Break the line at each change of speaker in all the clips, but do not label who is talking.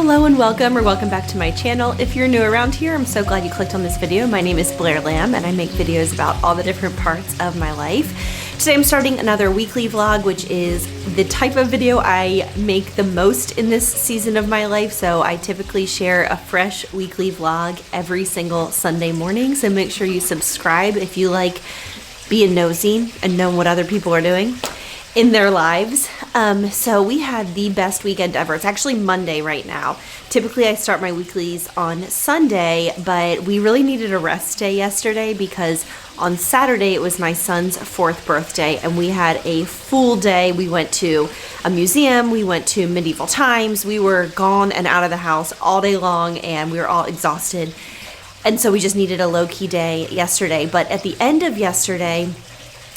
Hello and welcome back to my channel. If you're new around here, I'm so glad you clicked on this video. My name is Blair Lamb and I make videos about all the different parts of my life. Today I'm starting another weekly vlog, which is the type of video I make the most in this season of my life. So I typically share a fresh weekly vlog every single Sunday morning. So make sure you subscribe if you like being nosy and know what other people are doing in their lives. So we had the best weekend ever. It's actually Monday right now. Typically I start my weeklies on Sunday, but we really needed a rest day yesterday because on Saturday it was my son's 4th birthday and we had a full day. We went to a museum, we went to medieval times, we were gone and out of the house all day long and we were all exhausted. And so we just needed a low-key day yesterday. But at the end of yesterday,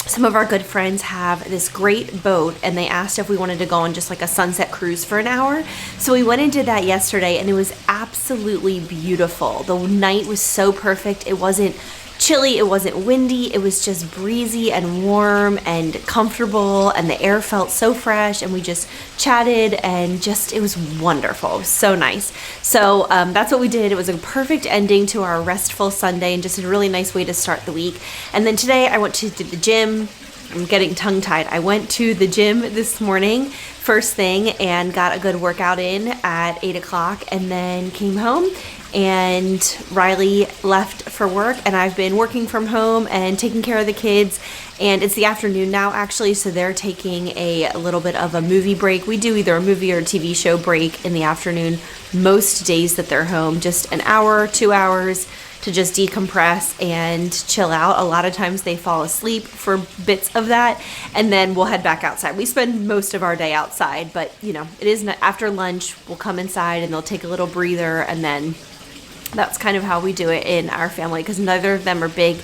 some of our good friends have this great boat and they asked if we wanted to go on just like a sunset cruise for an hour. So we went and did that yesterday and it was absolutely beautiful. The night was so perfect. It wasn't chilly, it wasn't windy, it was just breezy and warm and comfortable and the air felt so fresh and we just chatted and just, it was wonderful. It was so nice. So that's what we did. It was a perfect ending to our restful Sunday and just a really nice way to start the week. And then today I went to the gym. I'm getting tongue-tied. I went to the gym this morning first thing and got a good workout in at 8 o'clock and then came home and Riley left for work and I've been working from home and taking care of the kids, and it's the afternoon now actually, so they're taking a little bit of a movie break. We do either a movie or a TV show break in the afternoon most days that they're home, just an hour, 2 hours to just decompress and chill out. A lot of times they fall asleep for bits of that and then we'll head back outside. We spend most of our day outside, but you know, it is after lunch, we'll come inside and they'll take a little breather, and then that's kind of how we do it in our family because neither of them are big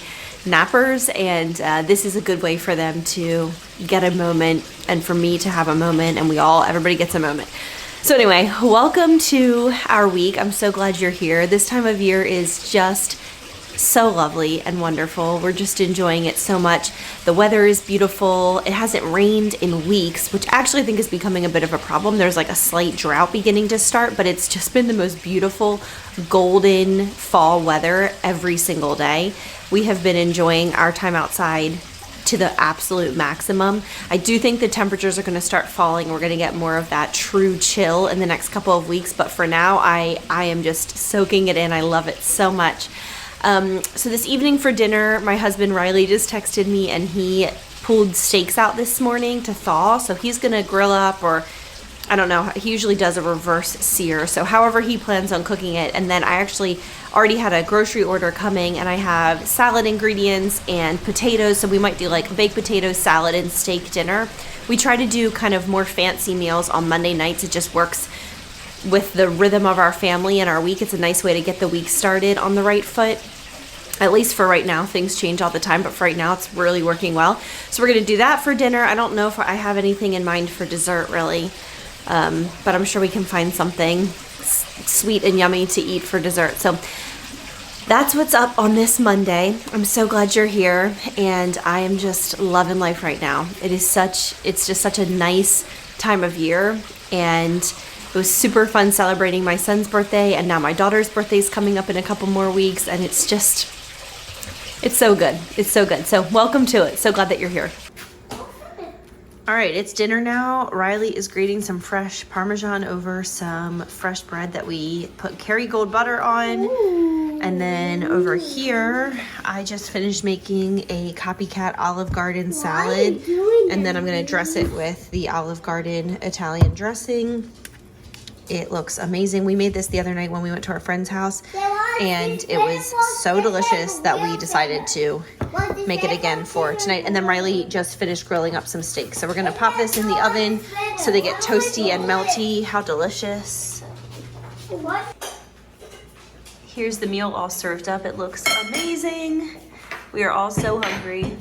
nappers, and this is a good way for them to get a moment and for me to have a moment, and everybody gets a moment. So anyway, welcome to our week. I'm so glad you're here. This time of year is just so lovely and wonderful. We're just enjoying it so much. The weather is beautiful. It hasn't rained in weeks, which actually I think is becoming a bit of a problem. There's like a slight drought beginning to start, but it's just been the most beautiful golden fall weather every single day. We have been enjoying our time outside to the absolute maximum. I do think the temperatures are going to start falling. We're going to get more of that true chill in the next couple of weeks, but for now I am just soaking it in. I love it so much. So this evening for dinner, my husband Riley just texted me and he pulled steaks out this morning to thaw. So he's gonna grill up, or I don't know, he usually does a reverse sear. So however he plans on cooking it. And then I actually already had a grocery order coming and I have salad ingredients and potatoes. So we might do like baked potato salad and steak dinner. We try to do kind of more fancy meals on Monday nights. It just works with the rhythm of our family and our week. It's a nice way to get the week started on the right foot. At least for right now. Things change all the time, but for right now it's really working well. So we're gonna do that for dinner. I don't know if I have anything in mind for dessert really, but I'm sure we can find something sweet and yummy to eat for dessert. So that's what's up on this Monday. I'm so glad you're here and I am just loving life right now. It's just such a nice time of year, and it was super fun celebrating my son's birthday, and now my daughter's birthday is coming up in a couple more weeks, and it's so good. It's so good. So welcome to it. So glad that you're here. All right, it's dinner now. Riley is grating some fresh Parmesan over some fresh bread that we put Kerrygold butter on. Ooh. And then over here, I just finished making a copycat Olive Garden salad. And then I'm gonna dress it with the Olive Garden Italian dressing. It looks amazing. We made this the other night when we went to our friend's house, and it was so delicious that we decided to make it again for tonight. And then Riley just finished grilling up some steaks. So we're gonna pop this in the oven so they get toasty and melty. How delicious. Here's the meal all served up. It looks amazing. We are all so hungry.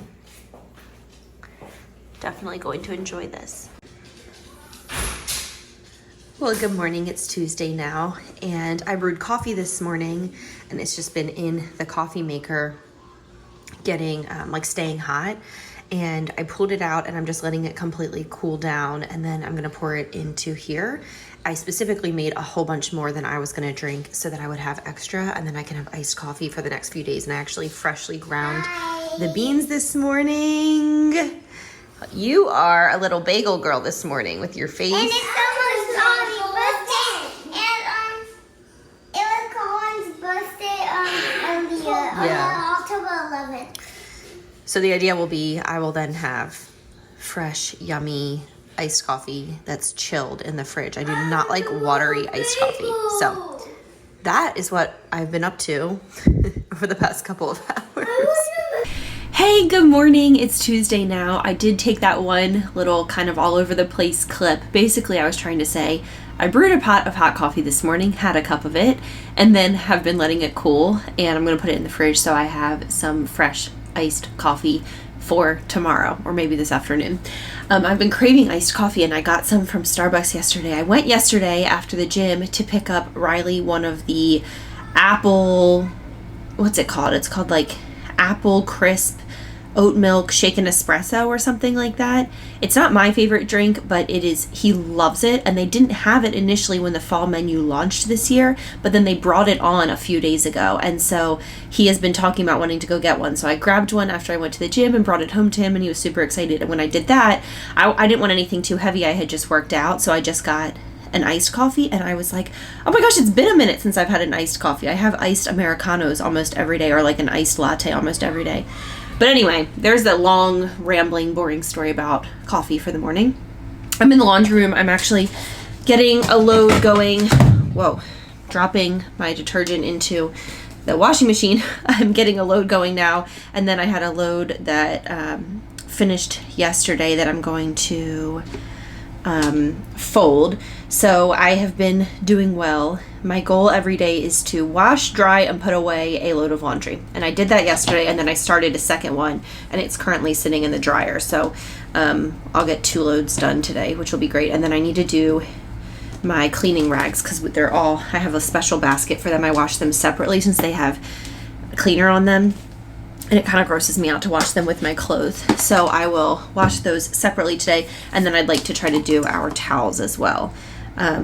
Definitely going to enjoy this. Well, good morning. It's Tuesday now, and I brewed coffee this morning, and it's just been in the coffee maker getting, like staying hot. and I pulled it out and I'm just letting it completely cool down, and then I'm gonna pour it into here. I specifically made a whole bunch more than I was gonna drink so that I would have extra, and then I can have iced coffee for the next few days. And I actually freshly ground the beans this morning. You are a little bagel girl this morning with your face.
And it's almost Colin's birthday. And it was Colin's birthday on October 11th.
So the idea will be I will then have fresh, yummy iced coffee that's chilled in the fridge. I do not like watery iced coffee. So that is what I've been up to over the past couple of hours. Hey, good morning. It's Tuesday now. I did take that one little kind of all over the place clip. Basically, I was trying to say I brewed a pot of hot coffee this morning, had a cup of it, and then have been letting it cool, and I'm going to put it in the fridge so I have some fresh iced coffee for tomorrow or maybe this afternoon. I've been craving iced coffee, and I got some from Starbucks yesterday. I went yesterday after the gym to pick up Riley one of the apple, what's it called? It's called like apple crisp oat milk shaken espresso or something like that. It's not my favorite drink, but it is, he loves it, and they didn't have it initially when the fall menu launched this year, but then they brought it on a few days ago, and so he has been talking about wanting to go get one. So I grabbed one after I went to the gym and brought it home to him, and he was super excited. And when I did that, I didn't want anything too heavy. I had just worked out, so I just got an iced coffee, and I was like, oh my gosh, it's been a minute since I've had an iced coffee. I have iced Americanos almost every day, or like an iced latte almost every day. But anyway, there's that long, rambling, boring story about coffee for the morning. I'm in the laundry room. I'm actually getting a load going. Whoa, dropping my detergent into the washing machine. I'm getting a load going now. And then I had a load that finished yesterday that I'm going to fold. So I have been doing well. My goal every day is to wash, dry, and put away a load of laundry. And I did that yesterday, and then I started a second one, and it's currently sitting in the dryer. So I'll get 2 loads done today, which will be great. And then I need to do my cleaning rags, because I have a special basket for them. I wash them separately since they have a cleaner on them. And it kind of grosses me out to wash them with my clothes. So I will wash those separately today. And then I'd like to try to do our towels as well.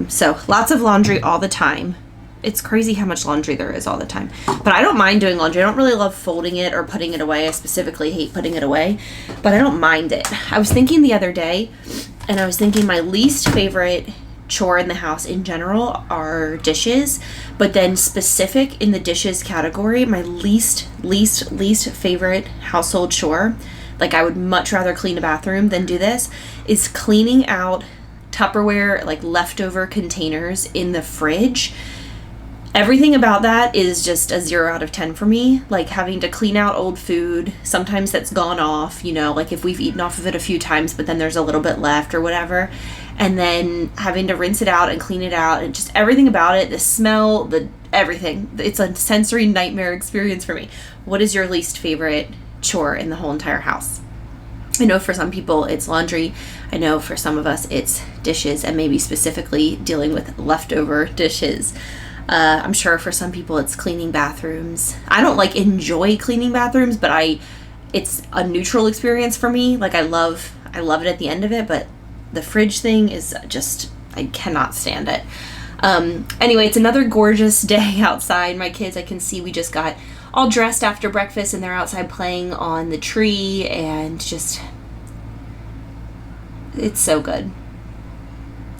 So lots of laundry all the time. It's crazy how much laundry there is all the time. But I don't mind doing laundry. I don't really love folding it or putting it away. I specifically hate putting it away. But I don't mind it. I was thinking the other day, and I was thinking my least favorite chore in the house in general are dishes, but then specific in the dishes category, my least favorite household chore, like I would much rather clean a bathroom than do this, is cleaning out Tupperware, like leftover containers in the fridge. Everything about that is just a 0 out of 10 for me. Like having to clean out old food, sometimes that's gone off, like if we've eaten off of it a few times, but then there's a little bit left or whatever. And then having to rinse it out and clean it out, and just everything about it, the smell, everything. It's a sensory nightmare experience for me. What is your least favorite chore in the whole entire house? I know for some people it's laundry. I know for some of us it's dishes, and maybe specifically dealing with leftover dishes. I'm sure for some people it's cleaning bathrooms. I don't enjoy cleaning bathrooms, but it's a neutral experience for me. Like I love it at the end of it, but the fridge thing is just, I cannot stand it. Anyway, it's another gorgeous day outside. My kids, I can see, we just got all dressed after breakfast, and they're outside playing on the tree, and just, it's so good.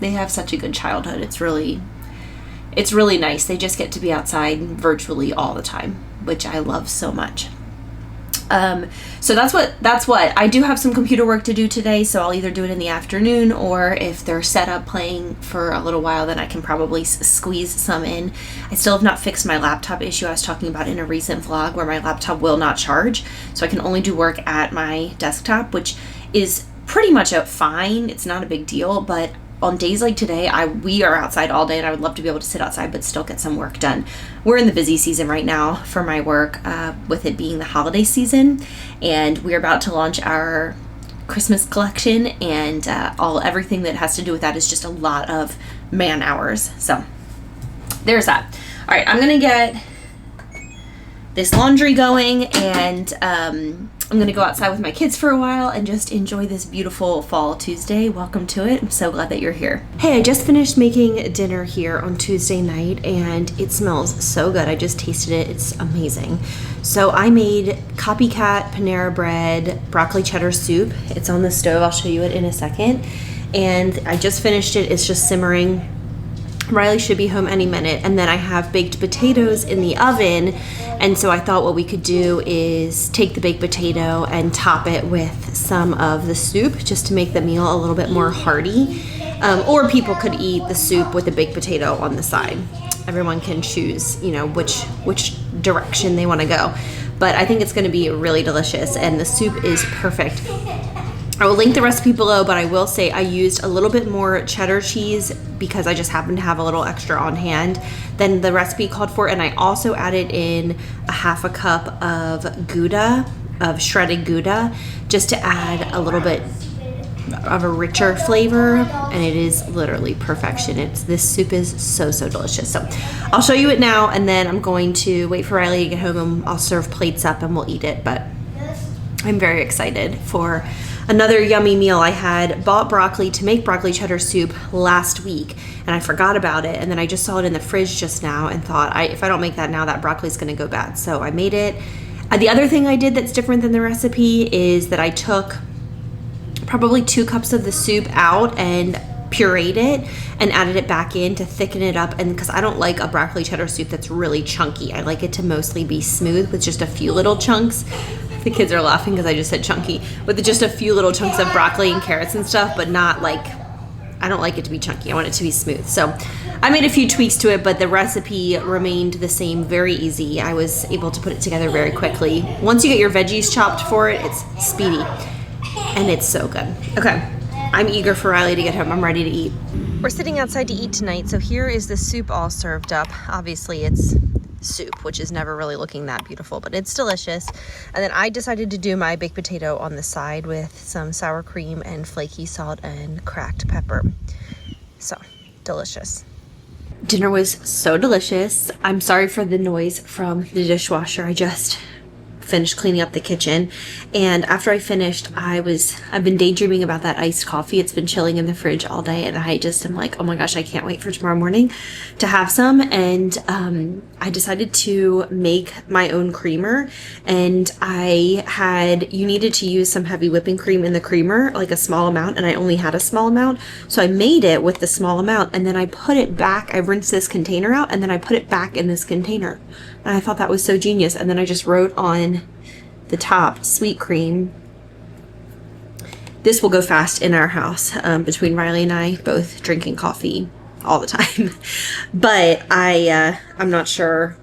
They have such a good childhood. It's really nice. They just get to be outside virtually all the time, which I love so much. So that's what I do have some computer work to do today. So I'll either do it in the afternoon, or if they're set up playing for a little while, then I can probably squeeze some in. I still have not fixed my laptop issue I was talking about in a recent vlog, where my laptop will not charge. So I can only do work at my desktop, which is pretty much fine. It's not a big deal, but on days like today, we are outside all day, and I would love to be able to sit outside but still get some work done. We're in the busy season right now for my work, with it being the holiday season, and we're about to launch our Christmas collection, and everything that has to do with that is just a lot of man hours. So there's that. All right, I'm gonna get this laundry going, and I'm gonna go outside with my kids for a while and just enjoy this beautiful fall Tuesday. Welcome to it. I'm so glad that you're here. Hey, I just finished making dinner here on Tuesday night and it smells so good. I just tasted it. It's amazing. So I made copycat Panera bread broccoli cheddar soup. It's on the stove. I'll show you it in a second. And I just finished it. It's just simmering. Riley should be home any minute. And then I have baked potatoes in the oven. And so I thought what we could do is take the baked potato and top it with some of the soup just to make the meal a little bit more hearty. Or people could eat the soup with the baked potato on the side. Everyone can choose, you know, which direction they want to go. But I think it's going to be really delicious and the soup is perfect. I will link the recipe below, but I will say I used a little bit more cheddar cheese because I just happened to have a little extra on hand than the recipe called for. And I also added in a half a cup of Gouda, of shredded Gouda, just to add a little bit of a richer flavor. And it is literally perfection. This soup is so delicious. So I'll show you it now, and then I'm going to wait for Riley to get home and I'll serve plates up and we'll eat it. But I'm very excited for another yummy meal. I had bought broccoli to make broccoli cheddar soup last week and I forgot about it, and then I just saw it in the fridge just now and thought if I don't make that now, that broccoli's gonna go bad. So I made it. The other thing I did that's different than the recipe is that I took probably 2 cups of the soup out and pureed it and added it back in to thicken it up. And because I don't like a broccoli cheddar soup that's really chunky, I like it to mostly be smooth with just a few little chunks. The kids are laughing because I just said chunky, with just a few little chunks of broccoli and carrots and stuff, but not like, I don't like it to be chunky. I want it to be smooth. So I made a few tweaks to it, but the recipe remained the same, very easy. I was able to put it together very quickly. Once you get your veggies chopped for it, it's speedy and it's so good. Okay, I'm eager for Riley to get home. I'm ready to eat. We're sitting outside to eat tonight. So here is the soup all served up. Obviously it's soup, which is never really looking that beautiful, but it's delicious. And then I decided to do my baked potato on the side with some sour cream and flaky salt and cracked pepper. So delicious. Dinner was so delicious. I'm sorry for the noise from the dishwasher. I just finished cleaning up the kitchen, and after I finished, I've been daydreaming about that iced coffee. It's been chilling in the fridge all day, and I just am like, oh my gosh, I can't wait for tomorrow morning to have some. And I decided to make my own creamer, and you needed to use some heavy whipping cream in the creamer, like a small amount, and I only had a small amount, so I made it with the small amount, and then I put it back. I rinsed this container out, and then I put it back in this container. And I thought that was so genius. And then I just wrote on the top, sweet cream. This will go fast in our house, between Riley and I, both drinking coffee all the time. But I'm not sure.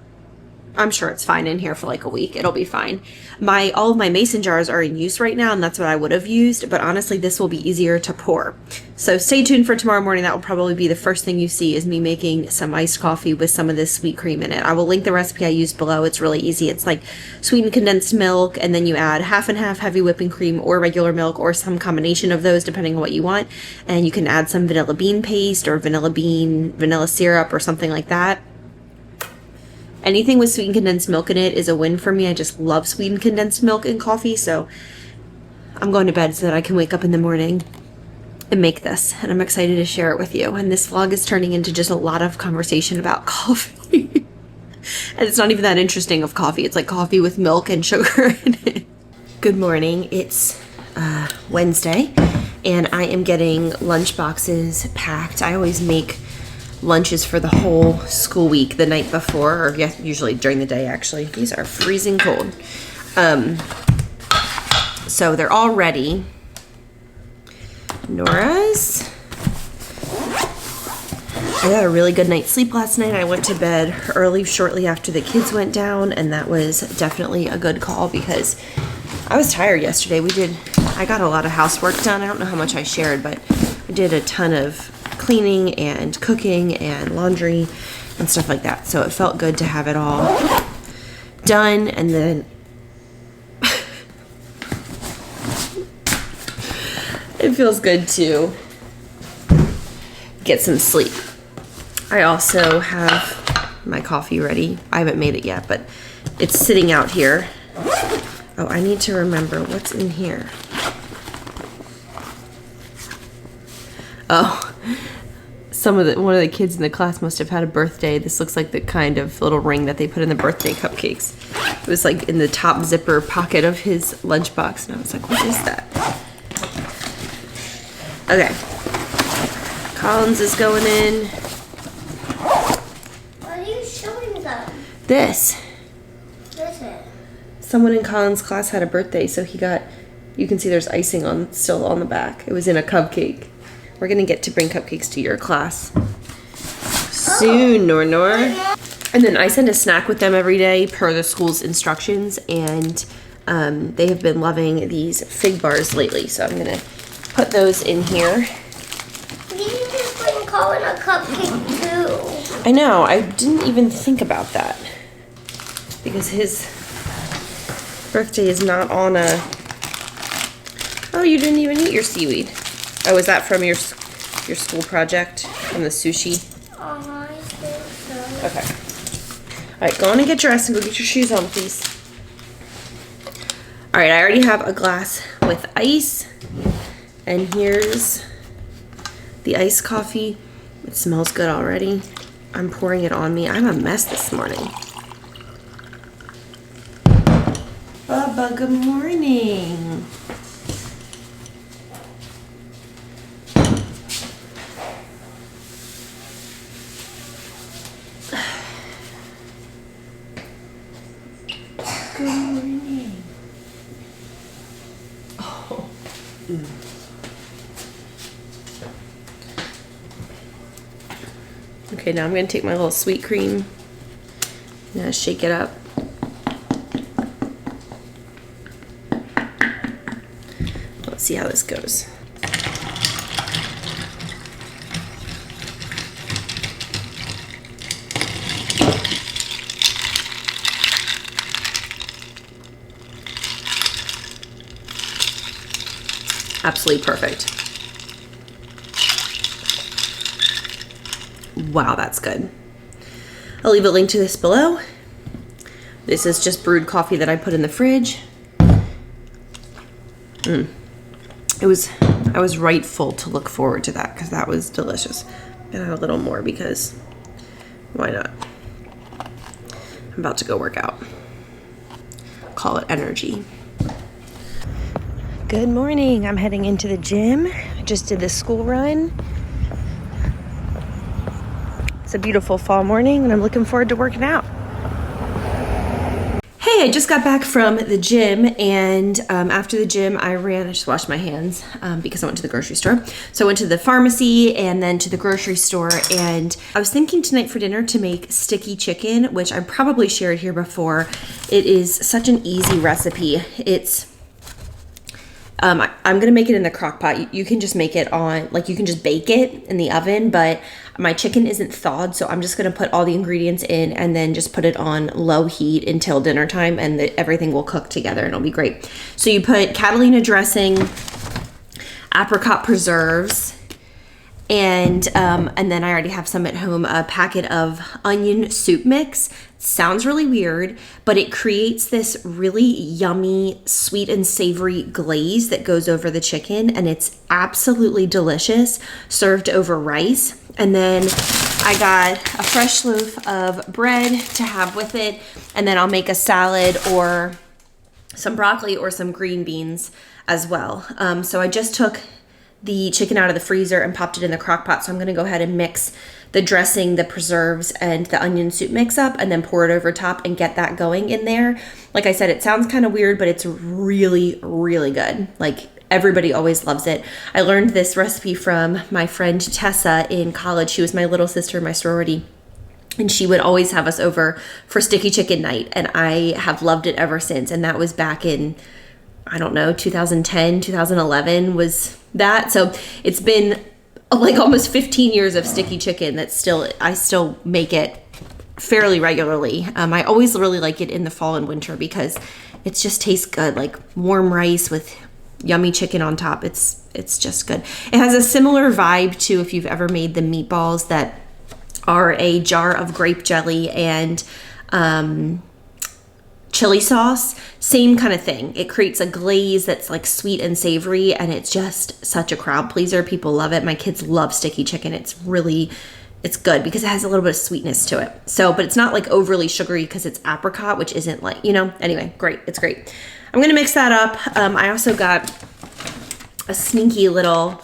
I'm sure it's fine in here for like a week. It'll be fine. All of my mason jars are in use right now, and that's what I would have used, but honestly this will be easier to pour. So stay tuned for tomorrow morning. That will probably be the first thing you see, is me making some iced coffee with some of this sweet cream in it. I will link the recipe I used below. It's really easy. It's like sweetened condensed milk, and then you add half and half heavy whipping cream or regular milk or some combination of those depending on what you want. And you can add some vanilla bean paste or vanilla syrup or something like that. Anything with sweetened condensed milk in it is a win for me. I just love sweetened condensed milk in coffee, so I'm going to bed so that I can wake up in the morning and make this, and I'm excited to share it with you. And this vlog is turning into just a lot of conversation about coffee. And it's not even that interesting of coffee. It's like coffee with milk and sugar in it. Good morning. It's Wednesday, and I am getting lunch boxes packed. I always make lunches for the whole school week the night before, or yeah, usually during the day actually. These are freezing cold. So they're all ready. Nora's. I got a really good night's sleep last night. I went to bed early shortly after the kids went down, and that was definitely a good call because I was tired yesterday. I got a lot of housework done. I don't know how much I shared, but I did a ton of cleaning and cooking and laundry and stuff like that. So it felt good to have it all done, and then it feels good to get some sleep. I also have my coffee ready. I haven't made it yet, but it's sitting out here. Oh, I need to remember what's in here. Oh, one of the kids in the class must have had a birthday. This looks like the kind of little ring that they put in the birthday cupcakes. It was like in the top zipper pocket of his lunchbox, and I was like, what is that? Okay. Collins is going in.
What are you showing them?
This.
What is it?
Someone in Collins' class had a birthday, so he got, you can see there's icing still on the back. It was in a cupcake. We're gonna get to bring cupcakes to your class soon, Nor. And then I send a snack with them every day per the school's instructions, and they have been loving these fig bars lately, so I'm gonna put those in here.
You can just bring Colin a cupcake too.
I know, I didn't even think about that because his birthday is not on a... Oh, you didn't even eat your seaweed. Oh, is that from your school project, from the sushi?
I think so.
Okay. All right, go on and get dressed and go get your shoes on, please. All right, I already have a glass with ice, and here's the iced coffee. It smells good already. I'm pouring it on me. I'm a mess this morning. Bubba, good morning. Good morning. Oh. Okay, now I'm going to take my little sweet cream and shake it up. Let's see how this goes. Absolutely perfect. Wow, that's good. I'll leave a link to this below. This is just brewed coffee that I put in the fridge. I was rightful to look forward to that because that was delicious. I'm gonna have a little more because why not? I'm about to go work out. Call it energy. Good morning. I'm heading into the gym. I just did the school run. It's a beautiful fall morning and I'm looking forward to working out. Hey, I just got back from the gym, and after the gym I just washed my hands because I went to the grocery store. So I went to the pharmacy and then to the grocery store, and I was thinking tonight for dinner to make sticky chicken, which I probably shared here before. It is such an easy recipe. It's I'm gonna make it in the crock pot. You can just make it on, like you can just bake it in the oven, but my chicken isn't thawed, so I'm just gonna put all the ingredients in and then just put it on low heat until dinner time, and everything will cook together and it'll be great. So you put Catalina dressing, apricot preserves, and then I already have some at home, a packet of onion soup mix. Sounds really weird, but it creates this really yummy, sweet and savory glaze that goes over the chicken, and it's absolutely delicious, served over rice. And then I got a fresh loaf of bread to have with it, and then I'll make a salad or some broccoli or some green beans as well. So I just took the chicken out of the freezer and popped it in the crock pot. So I'm gonna go ahead and mix the dressing, the preserves, and the onion soup mix up, and then pour it over top and get that going in there. Like I said, it sounds kind of weird, but it's really, really good. Like, everybody always loves it. I learned this recipe from my friend Tessa in college. She was my little sister in my sorority, and she would always have us over for sticky chicken night, and I have loved it ever since. And that was back in, I don't know, 2010, 2011 was that. So it's been like almost 15 years of sticky chicken I still make it fairly regularly. I always really like it in the fall and winter because it just tastes good, like warm rice with yummy chicken on top. It's just good. It has a similar vibe to if you've ever made the meatballs that are a jar of grape jelly and chili sauce, same kind of thing. It creates a glaze that's like sweet and savory, and it's just such a crowd pleaser. People love it. My kids love sticky chicken. It's good because it has a little bit of sweetness to it. So, but it's not like overly sugary because it's apricot, which isn't like, anyway, great. It's great. I'm going to mix that up. I also got a sneaky little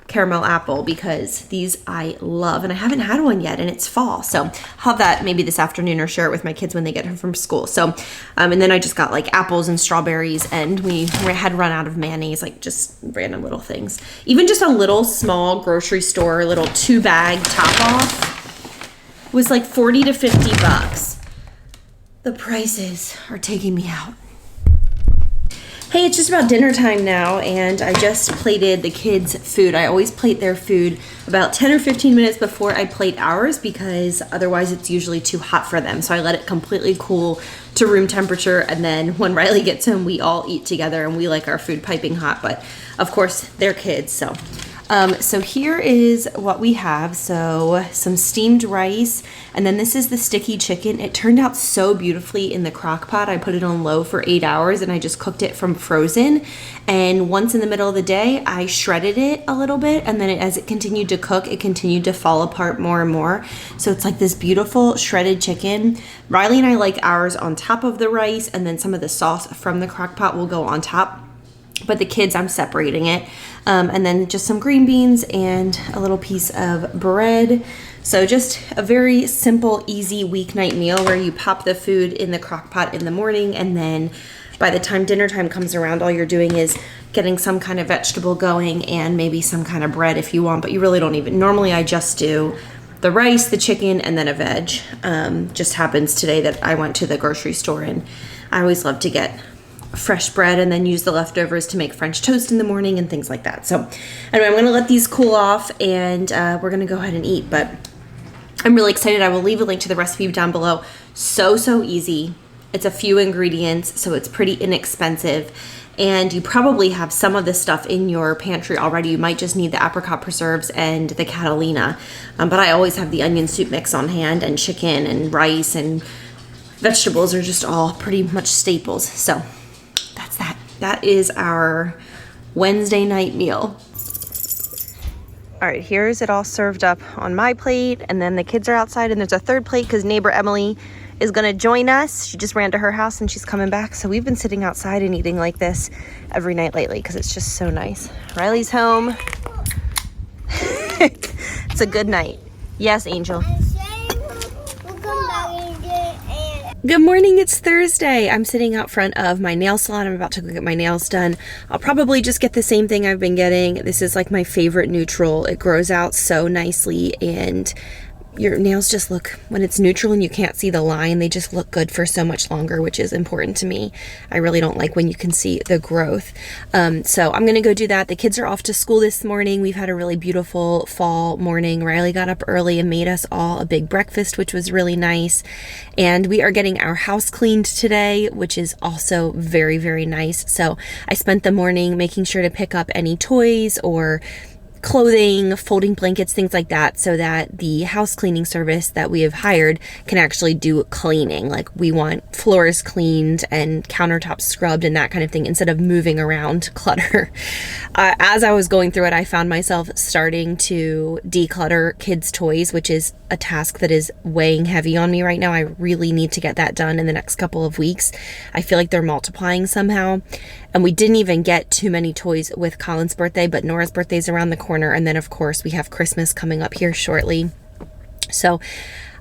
caramel apple because these I love, and I haven't had one yet, and it's fall. So I'll have that maybe this afternoon or share it with my kids when they get home from school. So, and then I just got like apples and strawberries, and we had run out of mayonnaise, like just random little things. Even just a little small grocery store, little 2-bag top off was like 40 to 50 bucks. The prices are taking me out. Hey, it's just about dinner time now, and I just plated the kids' food. I always plate their food about 10 or 15 minutes before I plate ours because otherwise it's usually too hot for them. So I let it completely cool to room temperature, and then when Riley gets home, we all eat together, and we like our food piping hot, but of course, they're kids, so. So here is what we have. So some steamed rice, and then this is the sticky chicken. It turned out so beautifully in the crock pot. I put it on low for 8 hours, and I just cooked it from frozen. And once in the middle of the day, I shredded it a little bit, and then as it continued to cook, it continued to fall apart more and more. So it's like this beautiful shredded chicken. Riley and I like ours on top of the rice, and then some of the sauce from the crock pot will go on top. But the kids, I'm separating it. And then just some green beans and a little piece of bread. So just a very simple, easy weeknight meal where you pop the food in the crock pot in the morning, and then by the time dinner time comes around, all you're doing is getting some kind of vegetable going and maybe some kind of bread if you want, but you really don't even, normally I just do the rice, the chicken, and then a veg. Just happens today that I went to the grocery store, and I always love to get fresh bread and then use the leftovers to make French toast in the morning and things like that. So anyway, I'm gonna let these cool off, and we're gonna go ahead and eat, but I'm really excited. I will leave a link to the recipe down below. So easy. It's a few ingredients, so it's pretty inexpensive, and you probably have some of this stuff in your pantry already. You might just need the apricot preserves and the Catalina, but I always have the onion soup mix on hand, and chicken and rice and vegetables are just all pretty much staples. So that's that. That is our Wednesday night meal. All right, here's it all served up on my plate, and then the kids are outside, and there's a third plate because neighbor Emily is gonna join us. She just ran to her house and she's coming back. So we've been sitting outside and eating like this every night lately because it's just so nice. Riley's home. It's a good night. Yes, Angel. Good morning, it's Thursday. I'm sitting out front of my nail salon. I'm about to go get my nails done. I'll probably just get the same thing I've been getting. This is like my favorite neutral. It grows out so nicely, and your nails just look, when it's neutral and you can't see the line, they just look good for so much longer, which is important to me. I really don't like when you can see the growth. So I'm gonna go do that. The kids are off to school this morning. We've had a really beautiful fall morning. Riley got up early and made us all a big breakfast, which was really nice. And we are getting our house cleaned today, which is also very, very nice. So I spent the morning making sure to pick up any toys or clothing, folding blankets, things like that, so that the house cleaning service that we have hired can actually do cleaning. Like, we want floors cleaned and countertops scrubbed and that kind of thing instead of moving around clutter. As I was going through it, I found myself starting to declutter kids' toys, which is a task that is weighing heavy on me right now. I really need to get that done in the next couple of weeks. I feel like they're multiplying somehow. And we didn't even get too many toys with Colin's birthday, but Nora's birthday is around the corner. And then, of course, we have Christmas coming up here shortly. So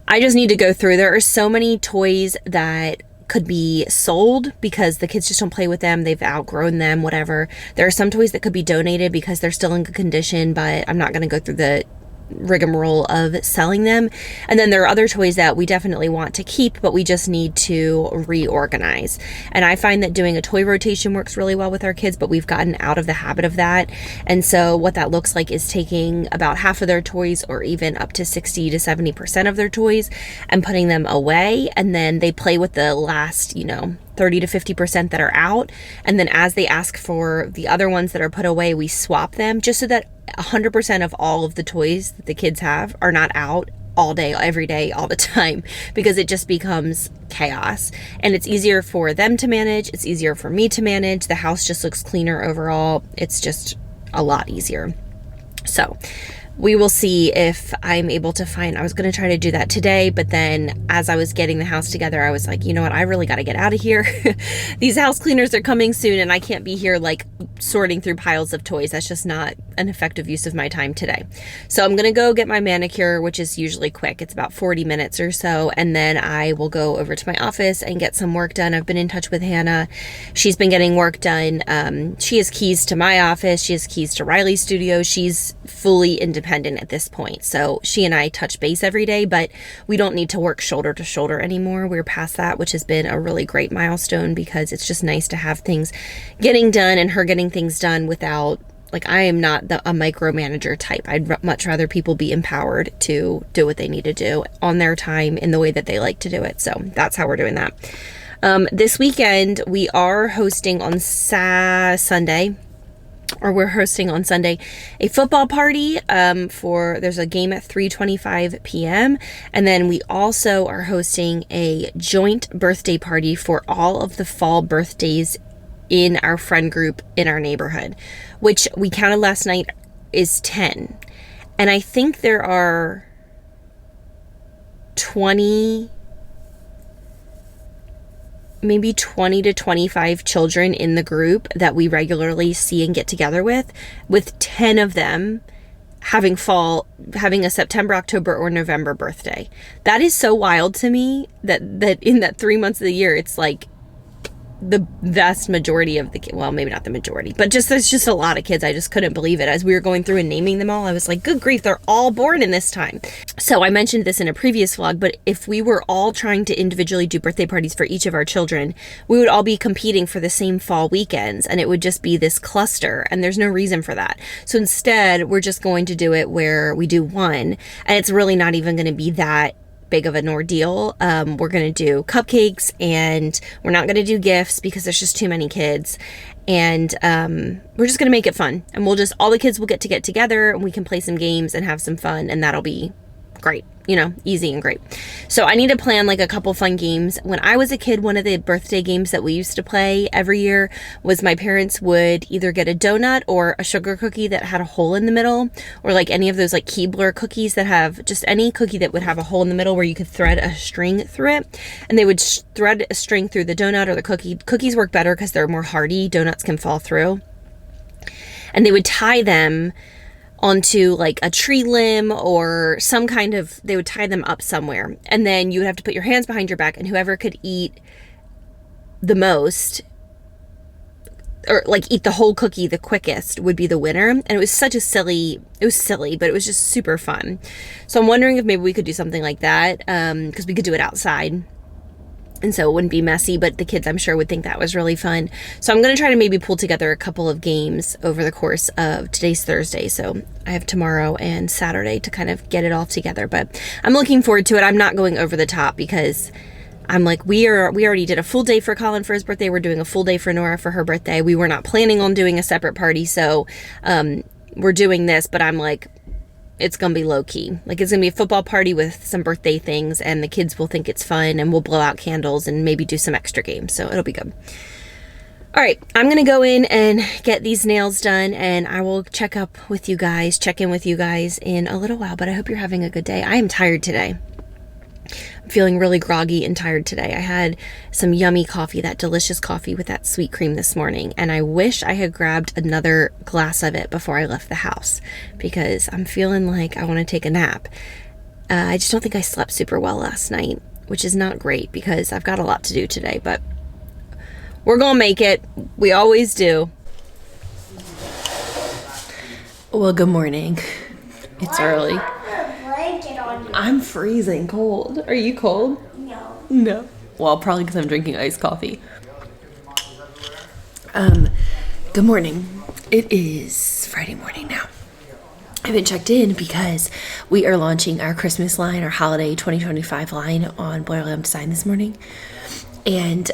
I just need to go through. There are so many toys that could be sold because the kids just don't play with them. They've outgrown them, whatever. There are some toys that could be donated because they're still in good condition, but I'm not going to go through the rigmarole of selling them. And then there are other toys that we definitely want to keep, but we just need to reorganize. And I find that doing a toy rotation works really well with our kids, but we've gotten out of the habit of that. And so what that looks like is taking about half of their toys, or even up to 60 to 70% of their toys, and putting them away. And then they play with the last, 30 to 50% that are out. And then as they ask for the other ones that are put away, we swap them just so that 100% of all of the toys that the kids have are not out all day, every day, all the time, because it just becomes chaos. And it's easier for them to manage. It's easier for me to manage. The house just looks cleaner overall. It's just a lot easier. So we will see if I'm able to find, I was going to try to do that today, but then as I was getting the house together, I was like, you know what, I really got to get out of here. These house cleaners are coming soon and I can't be here like sorting through piles of toys. That's just not an effective use of my time today. So I'm going to go get my manicure, which is usually quick. It's about 40 minutes or so. And then I will go over to my office and get some work done. I've been in touch with Hannah. She's been getting work done. She has keys to my office. She has keys to Riley's studio. She's fully independent at this point. So she and I touch base every day, but we don't need to work shoulder to shoulder anymore. We're past that, which has been a really great milestone because it's just nice to have things getting done and her getting things done without, like, I am not a micromanager type. I'd much rather people be empowered to do what they need to do on their time in the way that they like to do it. So that's how we're doing that. This weekend, we are hosting on Sunday, a football party. There's a game at 3:25 p.m. And then we also are hosting a joint birthday party for all of the fall birthdays in our friend group in our neighborhood, which we counted last night is 10. And I think there are 20 to 25 children in the group that we regularly see and get together with 10 of them having a September, October, or November birthday. That is so wild to me that in that 3 months of the year, it's like the vast majority of the, well, maybe not the majority, but there's just a lot of kids. I just couldn't believe it. As we were going through and naming them all, I was like, good grief, they're all born in this time. So I mentioned this in a previous vlog, but if we were all trying to individually do birthday parties for each of our children, we would all be competing for the same fall weekends, and it would just be this cluster, and there's no reason for that. So instead, we're just going to do it where we do one, and it's really not even going to be that big of an ordeal. We're going to do cupcakes, and we're not going to do gifts because there's just too many kids. And we're just going to make it fun. And all the kids will get together, and we can play some games and have some fun, and that'll be great. Easy and great. So I need to plan like a couple fun games. When I was a kid, one of the birthday games that we used to play every year was my parents would either get a donut or a sugar cookie that had a hole in the middle, or like any of those like Keebler cookies that have just any cookie that would have a hole in the middle where you could thread a string through it. And they would thread a string through the donut or the cookie. Cookies work better because they're more hardy. Donuts can fall through. And they would tie them onto like a tree limb or they would tie them up somewhere. And then you would have to put your hands behind your back, and whoever could eat the most, or like eat the whole cookie the quickest, would be the winner. And it was silly, but it was just super fun. So I'm wondering if maybe we could do something like that, because we could do it outside. And so it wouldn't be messy, but the kids, I'm sure, would think that was really fun. So I'm going to try to maybe pull together a couple of games over the course of today's Thursday. So I have tomorrow and Saturday to kind of get it all together. But I'm looking forward to it. I'm not going over the top because I'm like, we already did a full day for Colin for his birthday. We're doing a full day for Nora for her birthday. We were not planning on doing a separate party. So we're doing this, but I'm like, it's going to be low key. Like, it's going to be a football party with some birthday things, and the kids will think it's fun, and we'll blow out candles and maybe do some extra games. So it'll be good. All right, I'm going to go in and get these nails done, and I will check in with you guys in a little while, but I hope you're having a good day. I am tired today. I'm feeling really groggy and tired today. I had some yummy coffee, that delicious coffee with that sweet cream this morning, and I wish I had grabbed another glass of it before I left the house because I'm feeling like I want to take a nap. I just don't think I slept super well last night, which is not great because I've got a lot to do today, but we're gonna make it. We always do. Well, good morning. It's early. I'm freezing cold. Are you cold? No. Well, probably because I'm drinking iced coffee. Good morning. It is Friday morning now. I haven't checked in because we are launching our Christmas line, our holiday 2025 line on Blair Lamb Design this morning. And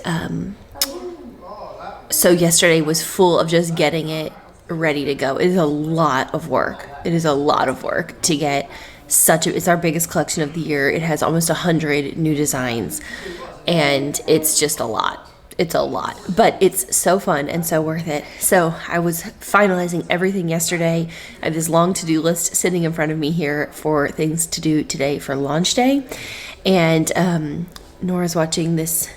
so yesterday was full of just getting it ready to go. It is a lot of work. To get it's our biggest collection of the year. It has almost 100 new designs, and it's just a lot. It's a lot, but it's so fun and so worth it. So I was finalizing everything yesterday. I have this long to-do list sitting in front of me here for things to do today for launch day. And Nora's watching this,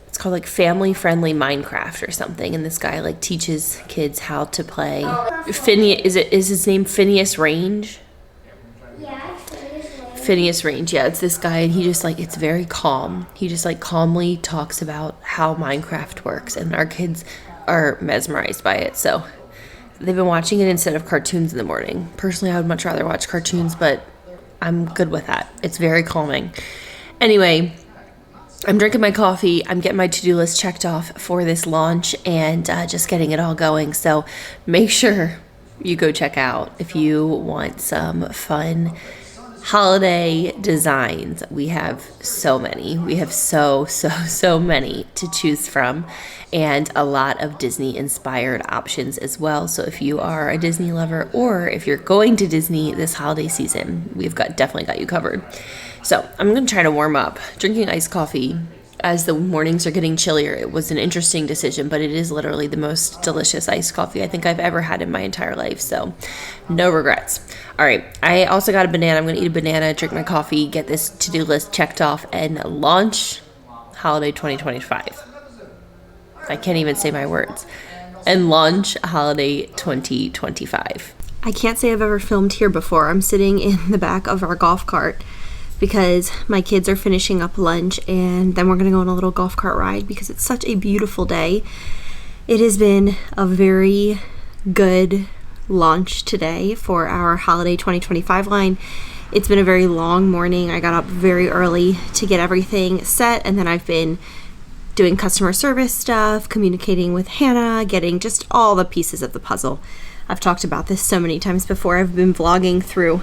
it's called like family friendly Minecraft or something. And this guy like teaches kids how to play. Is his name Phineas Range? Phineas Range, yeah, it's this guy, and he just like, it's very calm. He just like calmly talks about how Minecraft works, and our kids are mesmerized by it. So they've been watching it instead of cartoons in the morning. Personally, I would much rather watch cartoons, but I'm good with that. It's very calming. Anyway, I'm drinking my coffee. I'm getting my to-do list checked off for this launch, and just getting it all going. So make sure you go check out if you want some fun holiday designs. We have so many. We have so many to choose from, and a lot of Disney inspired options as well. So if you are a Disney lover, or if you're going to Disney this holiday season, we've definitely got you covered. So I'm going to try to warm up drinking iced coffee as the mornings are getting chillier. It was an interesting decision, but it is literally the most delicious iced coffee I think I've ever had in my entire life. So no regrets. All right. I also got a banana. I'm going to eat a banana, drink my coffee, get this to-do list checked off, and launch holiday 2025. I can't even say my words. And launch holiday 2025. I can't say I've ever filmed here before. I'm sitting in the back of our golf cart because my kids are finishing up lunch, and then we're going to go on a little golf cart ride because it's such a beautiful day. It has been a very good launch today for our holiday 2025 line. It's been a very long morning. I got up very early to get everything set, and then I've been doing customer service stuff, communicating with Hannah, getting just all the pieces of the puzzle. I've talked about this so many times before. I've been vlogging through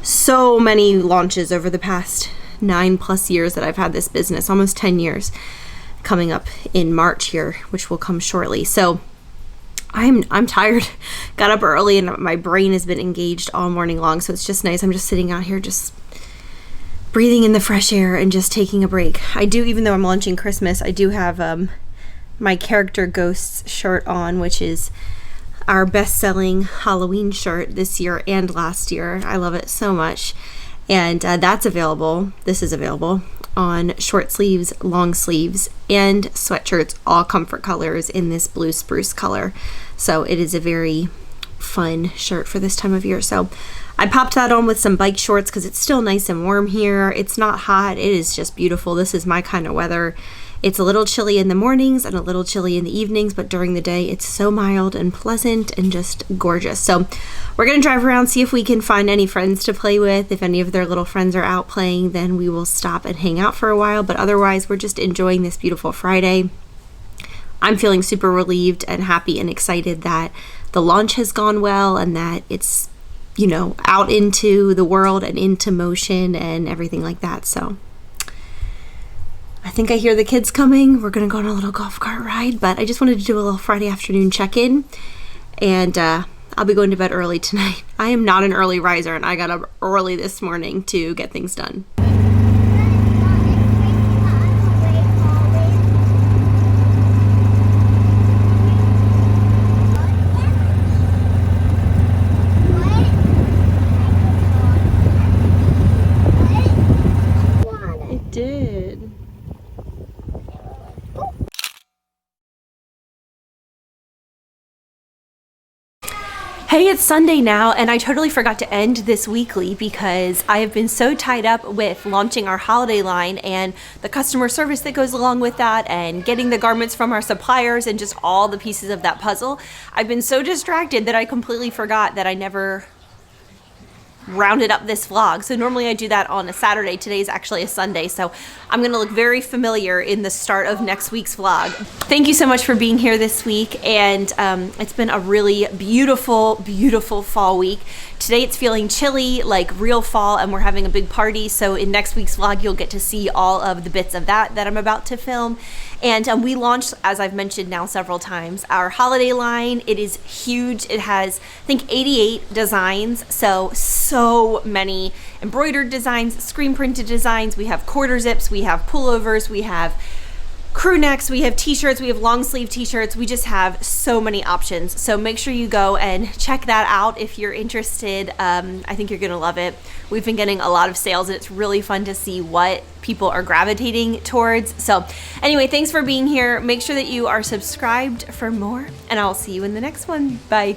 so many launches over the past 9+ years that I've had this business, almost 10 years coming up in March here, which will come shortly. So I'm tired. Got up early and my brain has been engaged all morning long. So it's just nice. I'm just sitting out here just breathing in the fresh air and just taking a break. I do, even though I'm launching Christmas, I do have my character Ghosts shirt on, which is our best-selling Halloween shirt this year and last year. I love it so much. And that's available. This is available on short sleeves, long sleeves, and sweatshirts, all comfort colors in this blue spruce color. So it is a very fun shirt for this time of year. So I popped that on with some bike shorts because it's still nice and warm here. It's not hot. It is just beautiful. This is my kind of weather. It's a little chilly in the mornings and a little chilly in the evenings, but during the day it's so mild and pleasant and just gorgeous. So we're going to drive around, see if we can find any friends to play with. If any of their little friends are out playing, then we will stop and hang out for a while. But otherwise, we're just enjoying this beautiful Friday. I'm feeling super relieved and happy and excited that the launch has gone well and that it's, you know, out into the world and into motion and everything like that. So I think I hear the kids coming. We're going to go on a little golf cart ride, but I just wanted to do a little Friday afternoon check-in, and I'll be going to bed early tonight. I am not an early riser, and I got up early this morning to get things done. It did. Hey, it's Sunday now, and I totally forgot to end this weekly because I have been so tied up with launching our holiday line and the customer service that goes along with that and getting the garments from our suppliers and just all the pieces of that puzzle. I've been so distracted that I completely forgot that I never rounded up this vlog. So normally I do that on a Saturday. Today is actually a Sunday, so I'm gonna look very familiar in the start of next week's vlog. Thank you so much for being here this week, and it's been a really beautiful fall week. Today it's feeling chilly, like real fall, and we're having a big party, so in next week's vlog you'll get to see all of the bits of that I'm about to film. And we launched, as I've mentioned now several times, our holiday line. It is huge. It has, I think, 88 designs. So many embroidered designs, screen printed designs. We have quarter zips, we have pullovers, we have crew necks, we have t-shirts, we have long sleeve t-shirts. We just have so many options. So make sure you go and check that out if you're interested. I think you're gonna love it. We've been getting a lot of sales and it's really fun to see what people are gravitating towards. So anyway, thanks for being here. Make sure that you are subscribed for more, and I'll see you in the next one. Bye.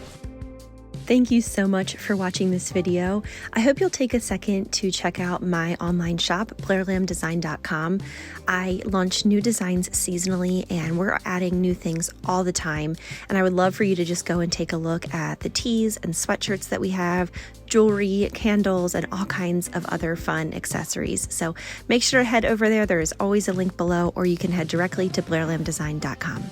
Thank you so much for watching this video. I hope you'll take a second to check out my online shop, blairlambdesign.com. I launch new designs seasonally and we're adding new things all the time. And I would love for you to just go and take a look at the tees and sweatshirts that we have, jewelry, candles, and all kinds of other fun accessories. So make sure to head over there. There is always a link below, or you can head directly to blairlambdesign.com.